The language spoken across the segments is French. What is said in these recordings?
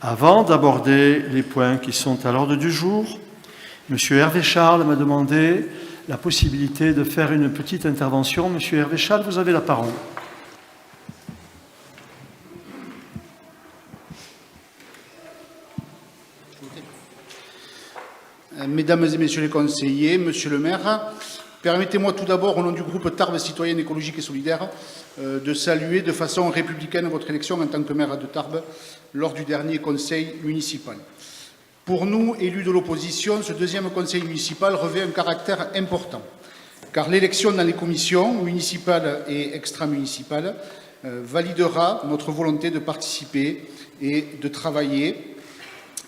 Avant d'aborder les points qui sont à l'ordre du jour, M. Hervé Charles m'a demandé la possibilité de faire une petite intervention. M. Hervé Charles, vous avez la parole. Mesdames et messieurs les conseillers, monsieur le maire, permettez-moi tout d'abord, au nom du groupe Tarbes Citoyenne Écologique et Solidaire, de saluer de façon républicaine votre élection en tant que maire de Tarbes lors du dernier conseil municipal. Pour nous, élus de l'opposition, ce deuxième conseil municipal revêt un caractère important, car l'élection dans les commissions municipales et extra-municipales validera notre volonté de participer et de travailler,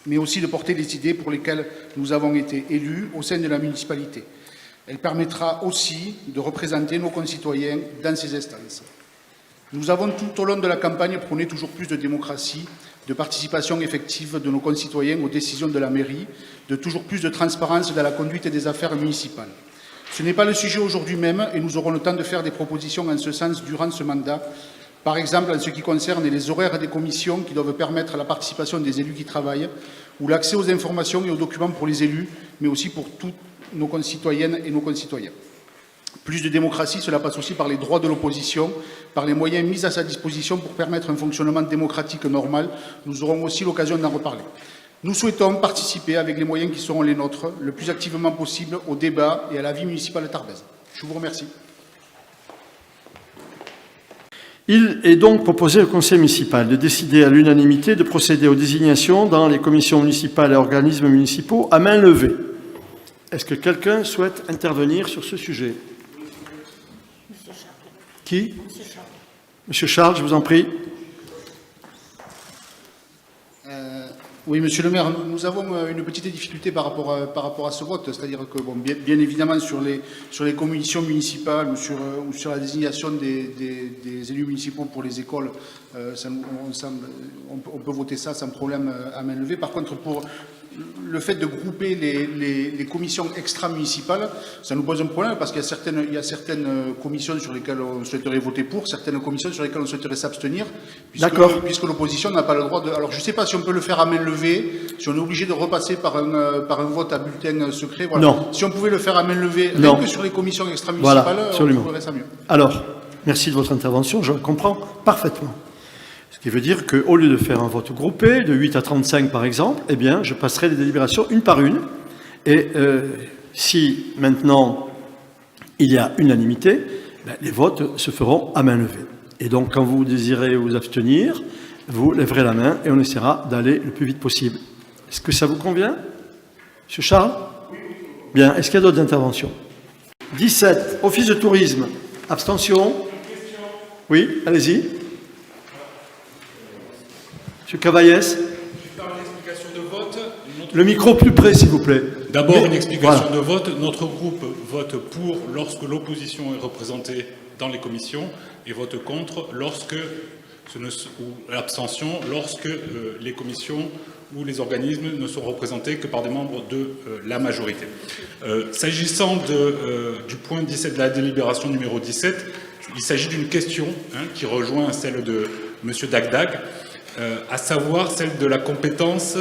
mais aussi de porter les idées pour lesquelles nous avons été élus au sein de la municipalité. Elle permettra aussi de représenter nos concitoyens dans ces instances. Nous avons tout au long de la campagne prôné toujours plus de démocratie, de participation effective de nos concitoyens aux décisions de la mairie, de toujours plus de transparence dans la conduite des affaires municipales. Ce n'est pas le sujet aujourd'hui même et nous aurons le temps de faire des propositions en ce sens durant ce mandat. Par exemple, en ce qui concerne les horaires des commissions qui doivent permettre la participation des élus qui travaillent, ou l'accès aux informations et aux documents pour les élus, mais aussi pour toutes nos concitoyennes et nos concitoyens. Plus de démocratie, cela passe aussi par les droits de l'opposition, par les moyens mis à sa disposition pour permettre un fonctionnement démocratique normal. Nous aurons aussi l'occasion d'en reparler. Nous souhaitons participer, avec les moyens qui seront les nôtres, le plus activement possible au débat et à la vie municipale tarbaise. Je vous remercie. Il est donc proposé au Conseil municipal de décider à l'unanimité de procéder aux désignations dans les commissions municipales et organismes municipaux à main levée. Est-ce que quelqu'un souhaite intervenir sur ce sujet? Qui? Monsieur Charles, je vous en prie. Oui, monsieur le maire, nous avons une petite difficulté par rapport à ce vote, c'est-à-dire que, bon, bien évidemment, sur les commissions municipales ou sur la désignation des élus municipaux pour les écoles, on peut voter ça sans problème à main levée. Par contre, pour le fait de grouper les commissions extra-municipales, ça nous pose un problème parce qu'il y a certaines commissions sur lesquelles on souhaiterait voter pour, certaines commissions sur lesquelles on souhaiterait s'abstenir, puisque l'opposition n'a pas le droit de... Alors, je ne sais pas si on peut le faire à main levée, si on est obligé de repasser par un vote à bulletin secret. Voilà. Non. Si on pouvait le faire à main levée, rien que sur les commissions extra-municipales, voilà, on trouverait ça mieux. Alors, merci de votre intervention, je comprends parfaitement. Ce qui veut dire qu'au lieu de faire un vote groupé, de 8 à 35 par exemple, eh bien, je passerai les délibérations une par une. Et si maintenant il y a unanimité, les votes se feront à main levée. Et donc, quand vous désirez vous abstenir, vous lèverez la main et on essaiera d'aller le plus vite possible. Est-ce que ça vous convient, Monsieur Charles? Bien. Est-ce qu'il y a d'autres interventions? 17. Office de tourisme. Abstention? Oui, allez-y. Monsieur Cavaillès. Le micro plus près, s'il vous plaît. D'abord, une explication de vote. Notre groupe vote pour lorsque l'opposition est représentée dans les commissions et vote contre lorsque, ou l'abstention, lorsque les commissions ou les organismes ne sont représentés que par des membres de la majorité. S'agissant du point 17 de la délibération numéro 17, il s'agit d'une question qui rejoint celle de M. Dagdag, à savoir celle de la compétence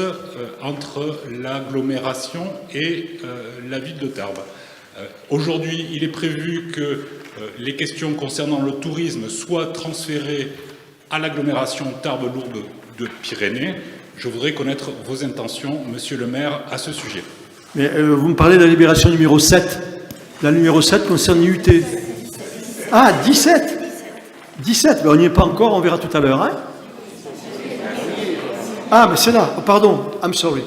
entre l'agglomération et la ville de Tarbes. Aujourd'hui, il est prévu que les questions concernant le tourisme soient transférées à l'agglomération Tarbes-Lourdes de Pyrénées. Je voudrais connaître vos intentions, monsieur le maire, à ce sujet. Mais vous me parlez de la délibération numéro 7. La numéro 7 concerne l'IUT. Ah, 17 17, mais on n'y est pas encore, on verra tout à l'heure, hein. Ah, mais c'est là, oh, pardon, I'm sorry.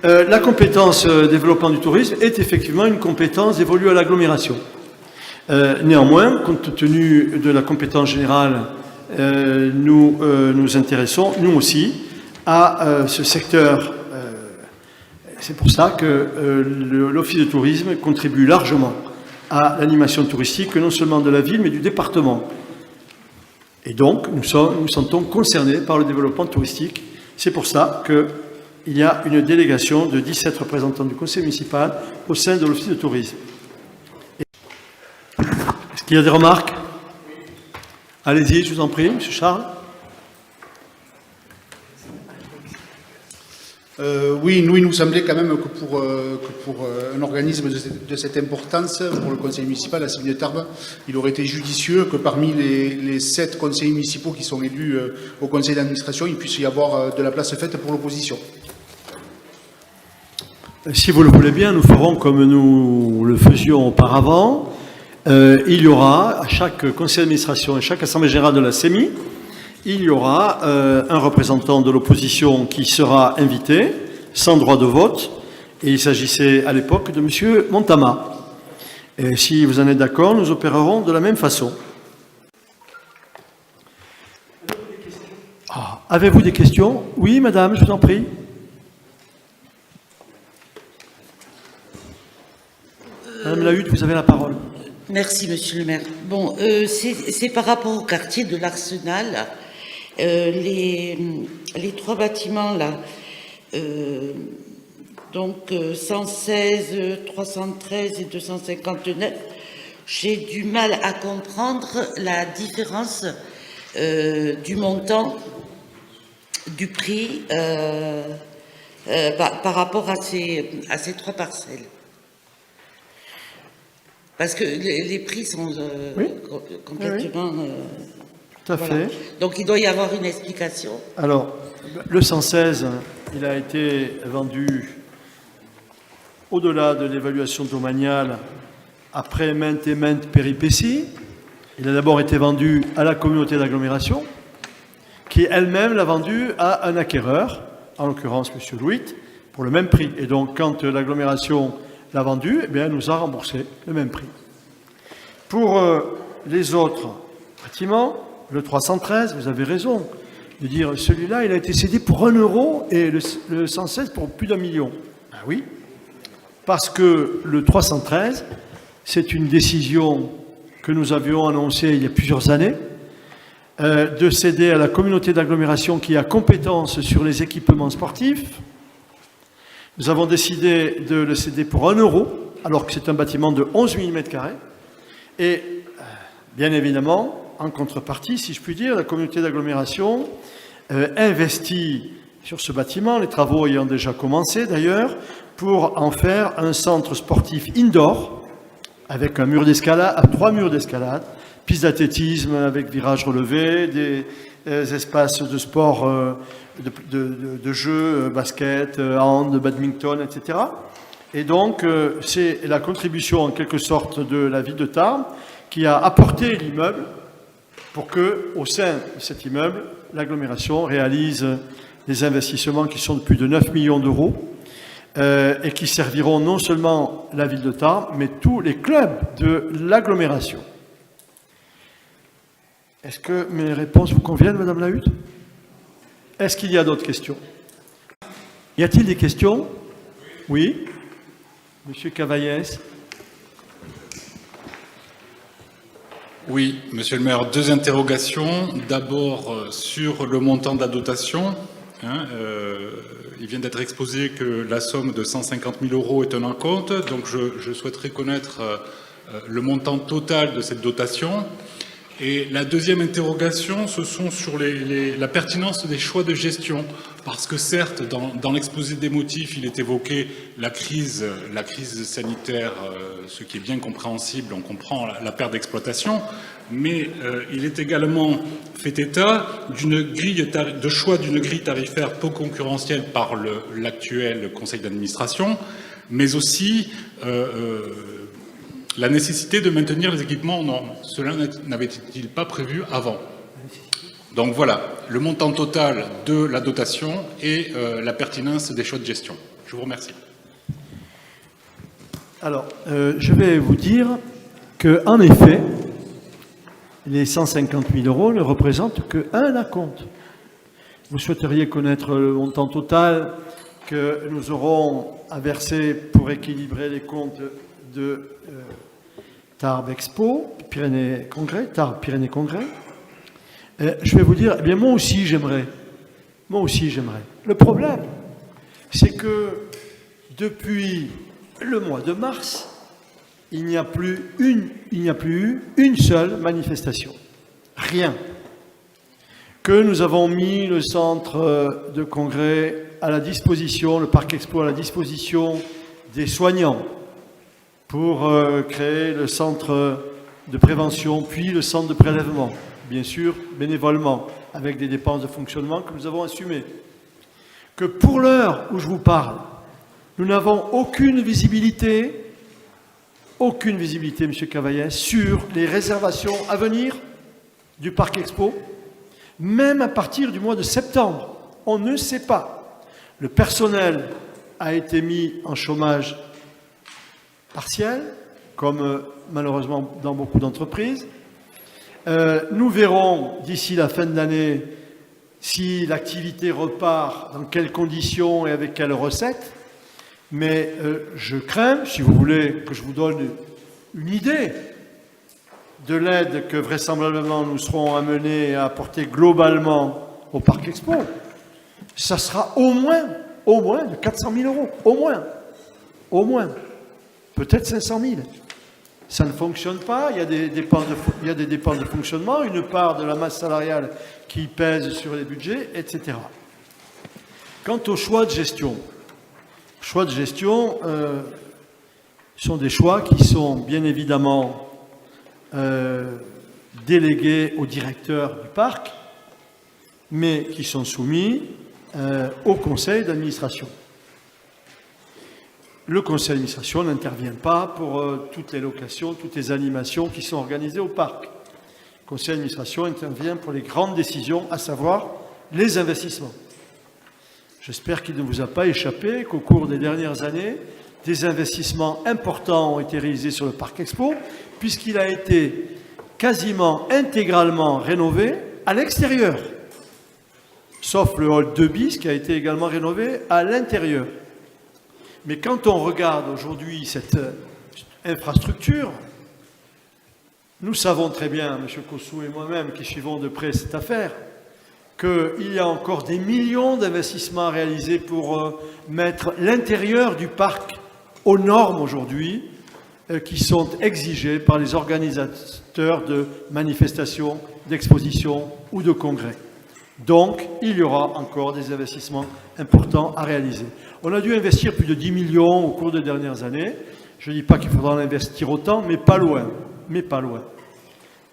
La compétence développement du tourisme est effectivement une compétence dévolue à l'agglomération. Néanmoins, compte tenu de la compétence générale, nous nous intéressons, nous aussi, à ce secteur. C'est pour ça que l'Office de tourisme contribue largement à l'animation touristique, non seulement de la ville, mais du département. Et donc, nous sentons concernés par le développement touristique. C'est pour ça qu'il y a une délégation de 17 représentants du conseil municipal au sein de l'Office de tourisme. Est-ce qu'il y a des remarques? Allez-y, je vous en prie, M. Charles. Oui, nous, il nous semblait quand même que pour un organisme de cette importance, pour le conseil municipal, la CMI de Tarbes, il aurait été judicieux que parmi les 7 conseillers municipaux qui sont élus au conseil d'administration, il puisse y avoir de la place faite pour l'opposition. Si vous le voulez bien, nous ferons comme nous le faisions auparavant. Il y aura à chaque conseil d'administration et chaque assemblée générale de la CEMI, il y aura un représentant de l'opposition qui sera invité, sans droit de vote, et il s'agissait à l'époque de M. Montama. Et si vous en êtes d'accord, nous opérerons de la même façon. Avez-vous des questions? Oui, madame, je vous en prie. Madame Lahutte, vous avez la parole. Merci, monsieur le maire. Bon, c'est par rapport au quartier de l'Arsenal. Les 3 bâtiments, là, donc 116, 313 et 259, j'ai du mal à comprendre la différence du montant du prix par rapport à ces 3 parcelles. Parce que les prix sont oui. complètement... Oui. Tout à voilà. fait. Donc il doit y avoir une explication. Alors, le 116, il a été vendu au-delà de l'évaluation domaniale après maintes et maintes péripéties. Il a d'abord été vendu à la communauté d'agglomération, qui elle-même l'a vendu à un acquéreur, en l'occurrence M. Louit, pour le même prix. Et donc, quand l'agglomération l'a vendu, eh bien, elle nous a remboursé le même prix. Pour les autres bâtiments, le 313, vous avez raison de dire celui-là, il a été cédé pour 1 euro et le 116 pour plus d'1 million. Ben oui, parce que le 313, c'est une décision que nous avions annoncée il y a plusieurs années, de céder à la communauté d'agglomération qui a compétence sur les équipements sportifs. Nous avons décidé de le céder pour 1 euro, alors que c'est un bâtiment de 11 000 m². Et bien évidemment, en contrepartie, si je puis dire, la communauté d'agglomération investit sur ce bâtiment, les travaux ayant déjà commencé d'ailleurs, pour en faire un centre sportif indoor, avec un mur d'escalade, 3 murs d'escalade, piste d'athlétisme avec virage relevé, des espaces de sport, de jeux, basket, hand, badminton, etc. Et donc, c'est la contribution en quelque sorte de la ville de Tarbes qui a apporté l'immeuble pour que, au sein de cet immeuble, l'agglomération réalise des investissements qui sont de plus de 9 millions d'euros et qui serviront non seulement la ville de Tarbes, mais tous les clubs de l'agglomération. Est-ce que mes réponses vous conviennent, Madame Lahutte? Est-ce qu'il y a d'autres questions? Y a-t-il des questions? Oui. Monsieur Cavaillès. Oui, monsieur le maire, 2 interrogations. D'abord, sur le montant de la dotation. Il vient d'être exposé que la somme de 150 000 euros est un acompte. Donc, je souhaiterais connaître le montant total de cette dotation. Et la deuxième interrogation, ce sont sur la pertinence des choix de gestion. Parce que certes, dans l'exposé des motifs, il est évoqué la crise sanitaire, ce qui est bien compréhensible, on comprend la perte d'exploitation, mais il est également fait état de choix d'une grille tarifaire peu concurrentielle par l'actuel conseil d'administration, mais aussi la nécessité de maintenir les équipements aux normes. Cela n'avait-il pas prévu avant? Donc voilà, le montant total de la dotation et la pertinence des choix de gestion. Je vous remercie. Alors, je vais vous dire qu'en effet, les 150 000 euros ne représentent qu'un acompte. Vous souhaiteriez connaître le montant total que nous aurons à verser pour équilibrer les comptes de Tarbes Expo, Tarbes Pyrénées Congrès. Je vais vous dire, eh bien moi aussi j'aimerais. Moi aussi j'aimerais. Le problème, c'est que depuis le mois de mars, il n'y a plus eu une seule manifestation. Rien. Que nous avons mis le centre de congrès à la disposition, le Parc Expo à la disposition des soignants pour créer le centre de prévention, puis le centre de prélèvement, bien sûr bénévolement, avec des dépenses de fonctionnement que nous avons assumées. Que pour l'heure où je vous parle, nous n'avons aucune visibilité, M. Cavaillès, sur les réservations à venir du Parc Expo, même à partir du mois de septembre. On ne sait pas. Le personnel a été mis en chômage partiel, comme malheureusement dans beaucoup d'entreprises. Nous verrons d'ici la fin de l'année si l'activité repart, dans quelles conditions et avec quelles recettes. Mais je crains, si vous voulez que je vous donne une idée de l'aide que vraisemblablement nous serons amenés à apporter globalement au Parc Expo, ça sera au moins de 400 000 euros, au moins, peut-être 500 000. Ça ne fonctionne pas, il y a des dépenses de fonctionnement, une part de la masse salariale qui pèse sur les budgets, etc. Quant au choix de gestion, sont des choix qui sont bien évidemment délégués au directeur du parc, mais qui sont soumis au conseil d'administration. Le conseil d'administration n'intervient pas pour toutes les locations, toutes les animations qui sont organisées au parc. Le conseil d'administration intervient pour les grandes décisions, à savoir les investissements. J'espère qu'il ne vous a pas échappé qu'au cours des dernières années, des investissements importants ont été réalisés sur le Parc Expo, puisqu'il a été quasiment intégralement rénové à l'extérieur, sauf le hall 2 bis qui a été également rénové à l'intérieur. Mais quand on regarde aujourd'hui cette infrastructure, nous savons très bien, M. Cossou et moi-même qui suivons de près cette affaire, qu'il y a encore des millions d'investissements à réaliser pour mettre l'intérieur du parc aux normes aujourd'hui qui sont exigées par les organisateurs de manifestations, d'expositions ou de congrès. Donc, il y aura encore des investissements importants à réaliser. On a dû investir plus de 10 millions au cours des dernières années. Je ne dis pas qu'il faudra en investir autant, mais pas loin.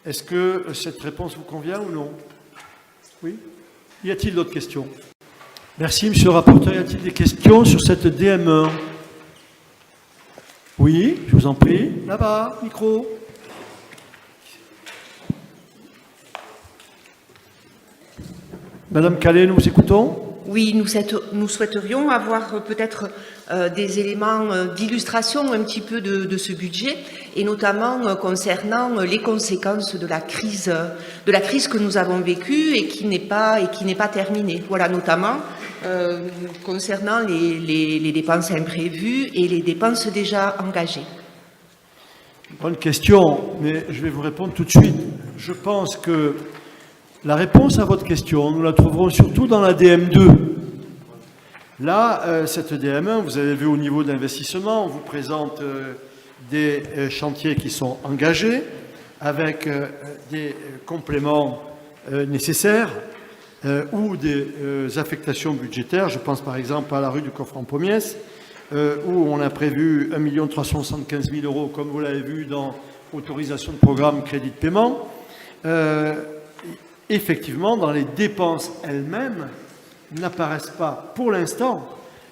Est-ce que cette réponse vous convient ou non? Oui? Y a-t-il d'autres questions? Merci, monsieur le rapporteur. Y a-t-il des questions sur cette DM1? Oui, je vous en prie. Là-bas, micro. Madame Calais, nous vous écoutons. Oui, nous souhaiterions avoir peut-être des éléments d'illustration un petit peu de ce budget, et notamment concernant les conséquences de la crise que nous avons vécue et qui n'est pas terminée. Voilà, notamment concernant les dépenses imprévues et les dépenses déjà engagées. Bonne question, mais je vais vous répondre tout de suite. Je pense que la réponse à votre question, nous la trouverons surtout dans la DM2. Là, cette DM1, vous avez vu au niveau d'investissement, on vous présente des chantiers qui sont engagés avec des compléments nécessaires ou des affectations budgétaires. Je pense par exemple à la rue du Coffre en Pommiès, où on a prévu 1 375 000 euros, comme vous l'avez vu dans autorisation de programme crédit de paiement. Effectivement, dans les dépenses elles-mêmes, n'apparaissent pas pour l'instant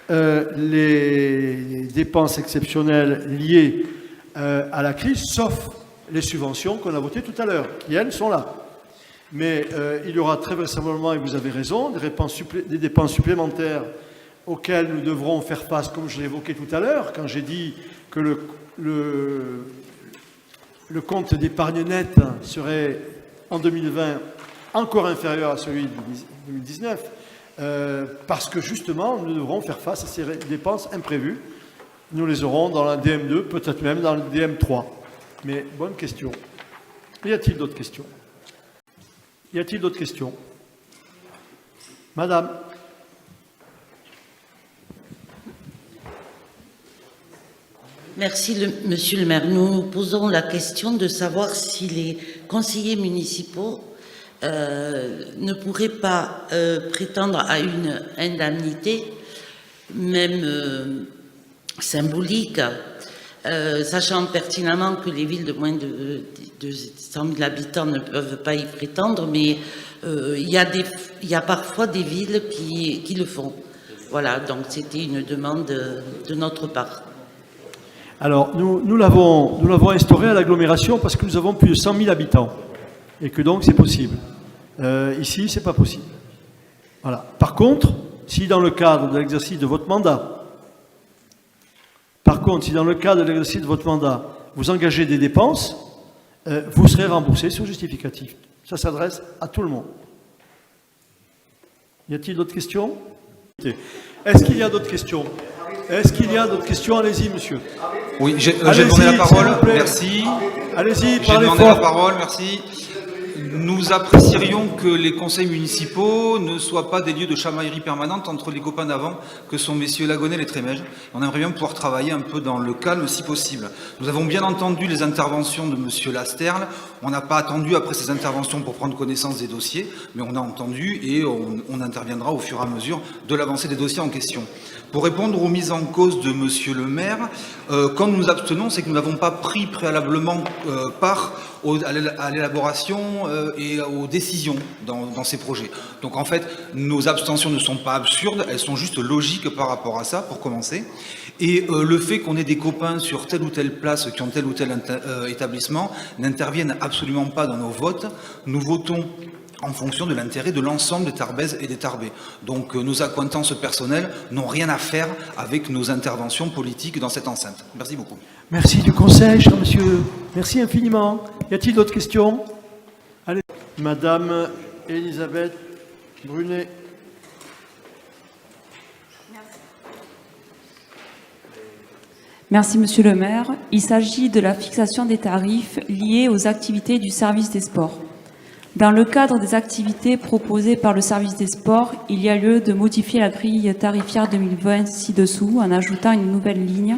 les dépenses exceptionnelles liées à la crise, sauf les subventions qu'on a votées tout à l'heure, qui elles sont là. Mais il y aura très vraisemblablement, et vous avez raison, des dépenses supplémentaires auxquelles nous devrons faire face, comme je l'ai évoqué tout à l'heure, quand j'ai dit que le compte d'épargne nette serait en 2020 encore inférieur à celui de 2019, parce que justement, nous devrons faire face à ces dépenses imprévues. Nous les aurons dans la DM2, peut-être même dans la DM3. Mais bonne question. Y a-t-il d'autres questions? Y a-t-il d'autres questions? Madame. Merci, monsieur le maire. Nous nous posons la question de savoir si les conseillers municipaux ne pourraient pas prétendre à une indemnité même symbolique, sachant pertinemment que les villes de moins de 100 000 habitants ne peuvent pas y prétendre, mais il y a parfois des villes qui le font. Voilà, donc c'était une demande de notre part. Alors, nous l'avons instauré à l'agglomération parce que nous avons plus de 100 000 habitants et que donc c'est possible. Ici, c'est pas possible. Voilà. Par contre, si dans le cadre de l'exercice de votre mandat, vous engagez des dépenses, vous serez remboursé sur justificatif. Ça s'adresse à tout le monde. Y a-t-il d'autres questions? Est-ce qu'il y a d'autres questions? Allez-y, monsieur. Oui, j'ai demandé la parole. Merci. Allez-y, J'ai parlez demandé fort. la parole. Merci. Nous apprécierions que les conseils municipaux ne soient pas des lieux de chamaillerie permanente entre les copains d'avant que sont messieurs Lagonel et Trémège. On aimerait bien pouvoir travailler un peu dans le calme si possible. Nous avons bien entendu les interventions de monsieur Lasterle. On n'a pas attendu après ces interventions pour prendre connaissance des dossiers, mais on a entendu et on interviendra au fur et à mesure de l'avancée des dossiers en question. Pour répondre aux mises en cause de monsieur le maire, quand nous nous abstenons, c'est que nous n'avons pas pris préalablement part à l'élaboration et aux décisions dans ces projets. Donc en fait, nos abstentions ne sont pas absurdes, elles sont juste logiques par rapport à ça, pour commencer. Et le fait qu'on ait des copains sur telle ou telle place, qui ont tel ou tel établissement, n'interviennent absolument pas dans nos votes. Nous votons en fonction de l'intérêt de l'ensemble des Tarbaises et des Tarbais. Donc nos accointances personnelles n'ont rien à faire avec nos interventions politiques dans cette enceinte. Merci beaucoup. Merci du conseil, cher monsieur. Merci infiniment. Y a-t-il d'autres questions? Allez, Madame Elisabeth Brunet. Merci, Monsieur le maire. Il s'agit de la fixation des tarifs liés aux activités du service des sports. Dans le cadre des activités proposées par le service des sports, il y a lieu de modifier la grille tarifaire 2020 ci-dessous en ajoutant une nouvelle ligne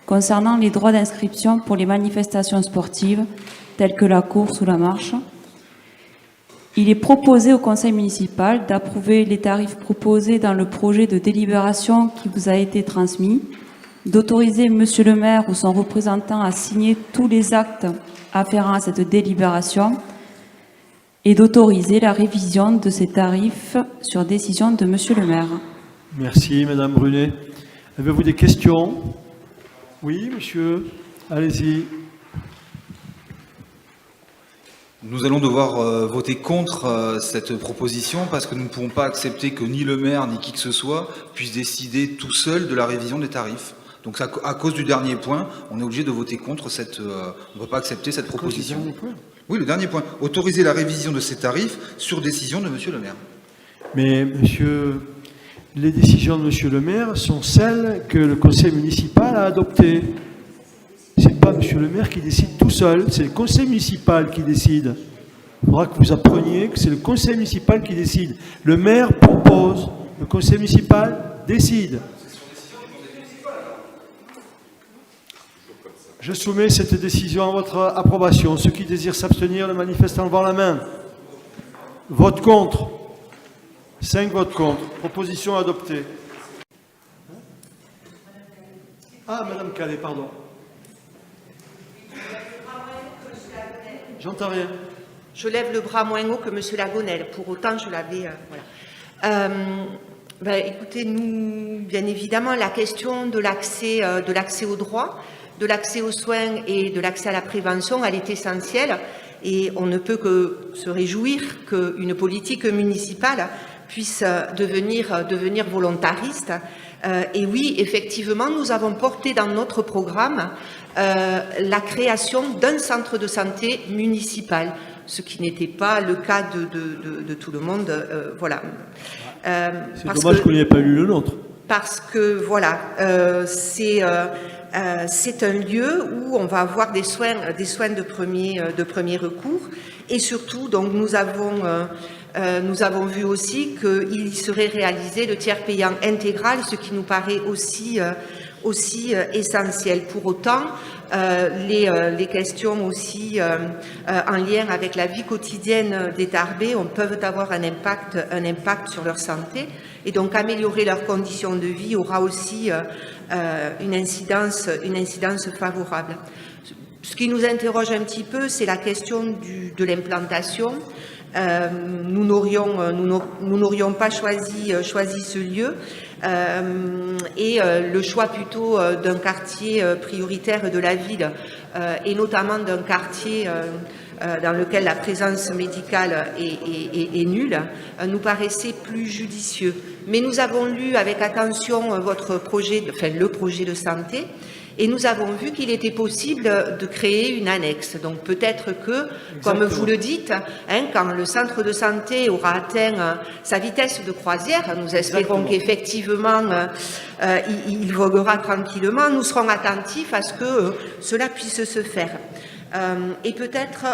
concernant les droits d'inscription pour les manifestations sportives telles que la course ou la marche. Il est proposé au conseil municipal d'approuver les tarifs proposés dans le projet de délibération qui vous a été transmis, d'autoriser monsieur le maire ou son représentant à signer tous les actes afférents à cette délibération et d'autoriser la révision de ces tarifs sur décision de monsieur le maire. Merci, Madame Brunet. Avez-vous des questions? Oui, monsieur. Allez-y. Nous allons devoir voter contre cette proposition parce que nous ne pouvons pas accepter que ni le maire ni qui que ce soit puisse décider tout seul de la révision des tarifs. Donc à cause du dernier point, on est obligé de voter contre cette... on ne peut pas accepter cette proposition. Oui, le dernier point. Autoriser la révision de ces tarifs sur décision de monsieur le maire. Mais monsieur, les décisions de monsieur le maire sont celles que le conseil municipal a adoptées. C'est pas monsieur le maire qui décide tout seul, c'est le conseil municipal qui décide. Il faudra que vous appreniez que c'est le conseil municipal qui décide. Le maire propose, le conseil municipal décide. Je soumets cette décision à votre approbation. Ceux qui désirent s'abstenir le manifestent en levant la main. Vote contre. 5 votes contre. Proposition adoptée. Ah, Madame Calais, pardon. J'entends rien. Je lève le bras moins haut que monsieur Lagonel. Pour autant, je l'avais... voilà. Écoutez, nous, bien évidemment, la question de l'accès aux droits, de l'accès aux soins et de l'accès à la prévention, elle est essentielle et on ne peut que se réjouir qu'une politique municipale puisse devenir volontariste. Et oui, effectivement, nous avons porté dans notre programme la création d'un centre de santé municipal, ce qui n'était pas le cas de tout le monde. Voilà. C'est dommage qu'on n'y ait pas eu le nôtre. Parce que, voilà, c'est un lieu où on va avoir des soins de premier recours. Et surtout, donc, nous avons vu aussi qu'il serait réalisé le tiers payant intégral, ce qui nous paraît aussi essentielles. Pour autant, les questions aussi en lien avec la vie quotidienne des Tarbais peuvent avoir un impact sur leur santé, et donc améliorer leurs conditions de vie aura aussi une incidence favorable. Ce qui nous interroge un petit peu, c'est la question de l'implantation. Nous n'aurions pas choisi ce lieu, et le choix plutôt d'un quartier prioritaire de la ville, et notamment d'un quartier dans lequel la présence médicale est nulle, nous paraissait plus judicieux. Mais nous avons lu avec attention votre projet, le projet de santé, et nous avons vu qu'il était possible de créer une annexe. Donc peut-être que, comme vous le dites, quand le centre de santé aura atteint sa vitesse de croisière, nous espérons qu'effectivement il voguera tranquillement, nous serons attentifs à ce que cela puisse se faire. Et peut-être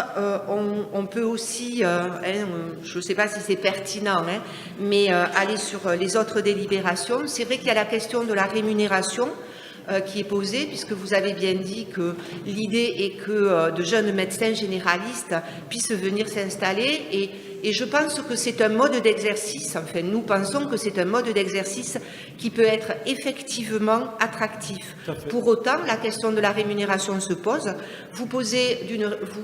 on peut aussi, je ne sais pas si c'est pertinent, mais aller sur les autres délibérations. C'est vrai qu'il y a la question de la rémunération qui est posée, puisque vous avez bien dit que l'idée est que de jeunes médecins généralistes puissent venir s'installer, et je pense que c'est un mode d'exercice, enfin nous pensons que c'est un mode d'exercice qui peut être effectivement attractif. Pour autant, la question de la rémunération se pose. Vous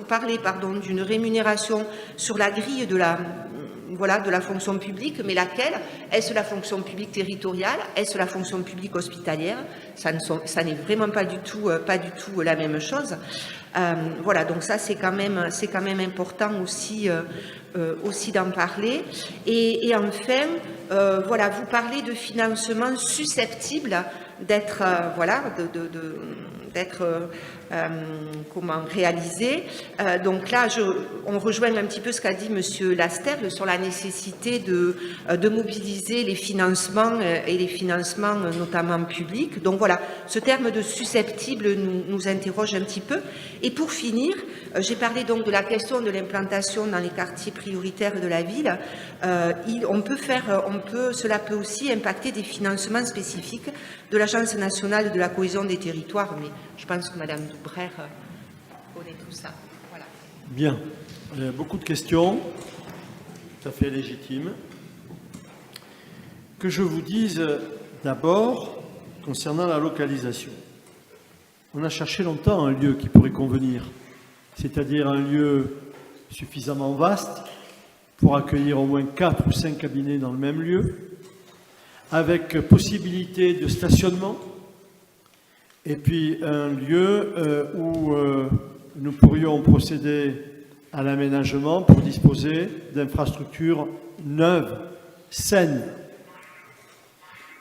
parlez d'une rémunération sur la grille de la fonction publique, mais laquelle? Est-ce la fonction publique territoriale? Est-ce la fonction publique hospitalière? Ça n'est vraiment pas du tout la même chose. Voilà, donc ça c'est quand même important aussi d'en parler. Et enfin, voilà, vous parlez de financement susceptible d'être réalisé. Donc là, on rejoint un petit peu ce qu'a dit Monsieur Lasterle sur la nécessité de mobiliser les financements et les financements notamment publics. Donc voilà, ce terme de susceptible nous interroge un petit peu. Et pour finir, j'ai parlé donc de la question de l'implantation dans les quartiers prioritaires de la ville. Cela peut aussi impacter des financements spécifiques de l'Agence nationale de la cohésion des territoires, mais je pense que Madame Doubrère connaît tout ça. Voilà. Bien. Beaucoup de questions, tout à fait légitimes. Que je vous dise d'abord, concernant la localisation. On a cherché longtemps un lieu qui pourrait convenir, c'est-à-dire un lieu suffisamment vaste pour accueillir au moins 4 ou 5 cabinets dans le même lieu, avec possibilité de stationnement, et puis un lieu où nous pourrions procéder à l'aménagement pour disposer d'infrastructures neuves, saines.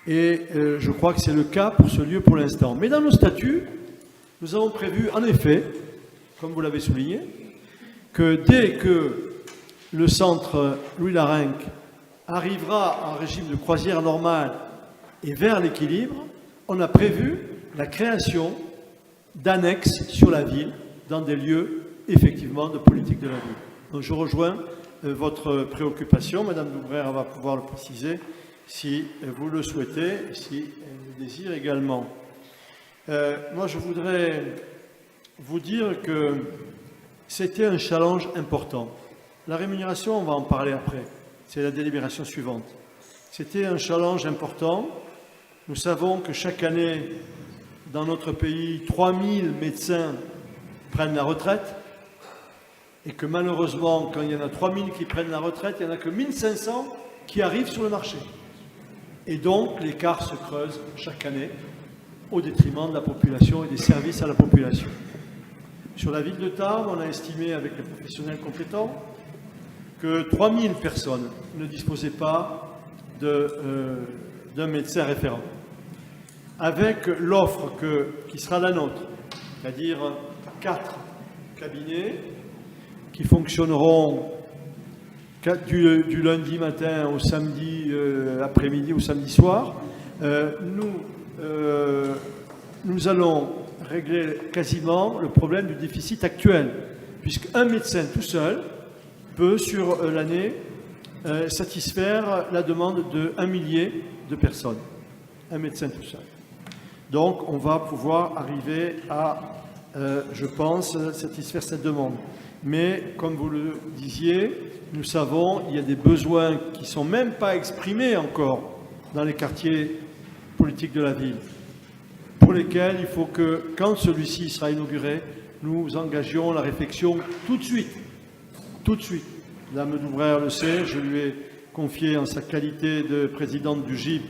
Et je crois que c'est le cas pour ce lieu pour l'instant. Mais dans nos statuts, nous avons prévu, en effet, comme vous l'avez souligné, que dès que le centre Louis Larenc arrivera en régime de croisière normale et vers l'équilibre, on a prévu la création d'annexes sur la ville, dans des lieux, effectivement, de politique de la ville. Donc je rejoins votre préoccupation. Madame Doubrère va pouvoir le préciser si vous le souhaitez, si elle le désire également. Moi, je voudrais vous dire que c'était un challenge important. La rémunération, on va en parler après. C'est la délibération suivante. C'était un challenge important. Nous savons que chaque année, dans notre pays, 3000 médecins prennent la retraite et que malheureusement, quand il y en a 3000 qui prennent la retraite, il n'y en a que 1500 qui arrivent sur le marché. Et donc, l'écart se creuse chaque année au détriment de la population et des services à la population. Sur la ville de Tarbes, on a estimé avec les professionnels compétents que 3000 personnes ne disposaient pas d'un médecin référent. Avec l'offre qui sera la nôtre, c'est-à-dire 4 cabinets qui fonctionneront du lundi matin au samedi après-midi ou samedi soir, nous allons régler quasiment le problème du déficit actuel, puisqu'un médecin tout seul peut, sur l'année, satisfaire la demande de 1 millier de personnes. Un médecin tout seul. Donc, on va pouvoir arriver à, je pense, satisfaire cette demande. Mais, comme vous le disiez, nous savons, il y a des besoins qui ne sont même pas exprimés encore dans les quartiers politiques de la ville, pour lesquels il faut que, quand celui-ci sera inauguré, nous engagions la réflexion tout de suite. Tout de suite. Madame Doubrère le sait, je lui ai confié en sa qualité de présidente du GIP,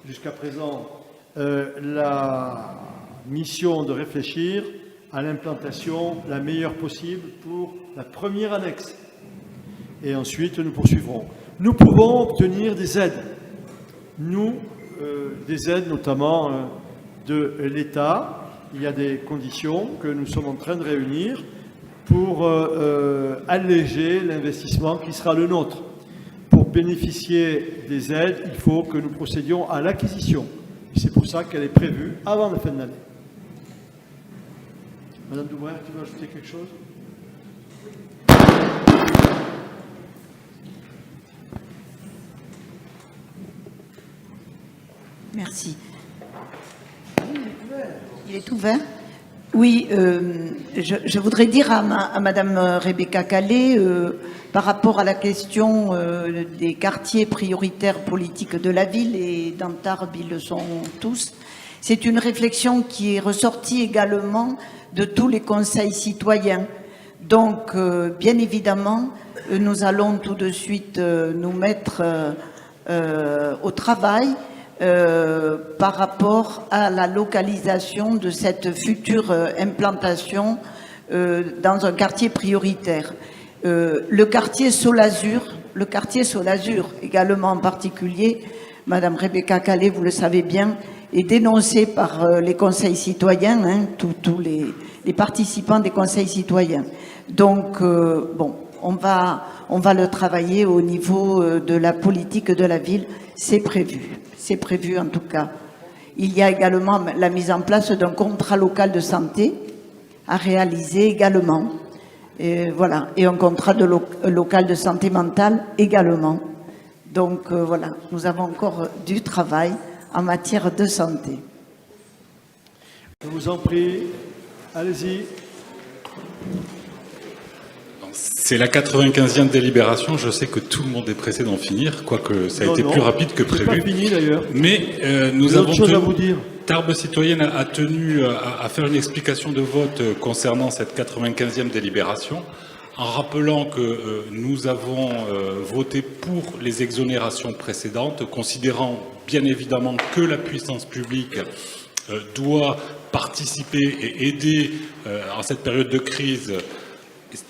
jusqu'à présent, la mission de réfléchir à l'implantation la meilleure possible pour la première annexe. Et ensuite, nous poursuivrons. Nous pouvons obtenir des aides. Des aides notamment de l'État. Il y a des conditions que nous sommes en train de réunir pour alléger l'investissement qui sera le nôtre. Pour bénéficier des aides, il faut que nous procédions à l'acquisition. Et c'est pour ça qu'elle est prévue avant la fin de l'année. Madame Doubrère, tu veux ajouter quelque chose ? Merci. Il est ouvert ? Oui, je voudrais dire à Madame Rebecca Calais, par rapport à la question des quartiers prioritaires politiques de la ville, et dans Tarbes, ils le sont tous, c'est une réflexion qui est ressortie également de tous les conseils citoyens. Donc, bien évidemment, nous allons tout de suite nous mettre au travail par rapport à la localisation de cette future implantation dans un quartier prioritaire. Le quartier Solazur également en particulier, Madame Rebecca Calais, vous le savez bien, est dénoncé par les conseils citoyens, hein, tous les participants des conseils citoyens. Donc, bon, on va le travailler au niveau de la politique de la ville, c'est prévu en tout cas. Il y a également la mise en place d'un contrat local de santé à réaliser également. Et voilà, et un contrat local de santé mentale également. Donc voilà, nous avons encore du travail en matière de santé. Je vous en prie, allez-y. C'est la 95e délibération. Je sais que tout le monde est pressé d'en finir, quoique ça a été plus rapide que prévu. C'est pas fini d'ailleurs. Mais nous avons chose à vous dire. Tarbes Citoyenne a tenu à faire une explication de vote concernant cette 95e délibération, en rappelant que nous avons voté pour les exonérations précédentes, considérant bien évidemment que la puissance publique doit participer et aider en cette période de crise,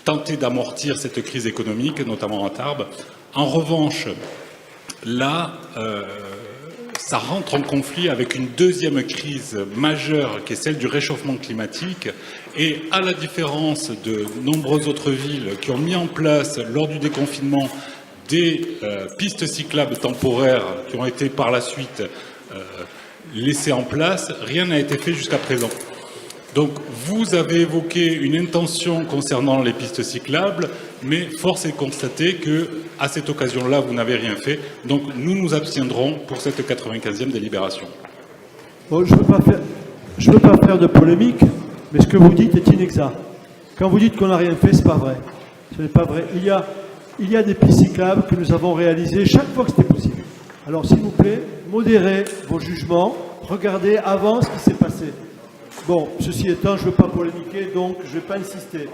tenter d'amortir cette crise économique, notamment à Tarbes. En revanche, là, ça rentre en conflit avec une deuxième crise majeure qui est celle du réchauffement climatique. Et à la différence de nombreuses autres villes qui ont mis en place, lors du déconfinement, des pistes cyclables temporaires qui ont été par la suite laissées en place, rien n'a été fait jusqu'à présent. Donc, vous avez évoqué une intention concernant les pistes cyclables, mais force est de constater qu'à cette occasion-là, vous n'avez rien fait. Donc, nous nous abstiendrons pour cette 95e délibération. Bon, je ne veux pas faire de polémique, mais ce que vous dites est inexact. Quand vous dites qu'on n'a rien fait, ce n'est pas vrai. Ce n'est pas vrai. Il y a des pistes cyclables que nous avons réalisées chaque fois que c'était possible. Alors, s'il vous plaît, modérez vos jugements, regardez avant ce qui s'est passé. Bon, ceci étant, je ne veux pas polémiquer, donc je ne vais pas insister.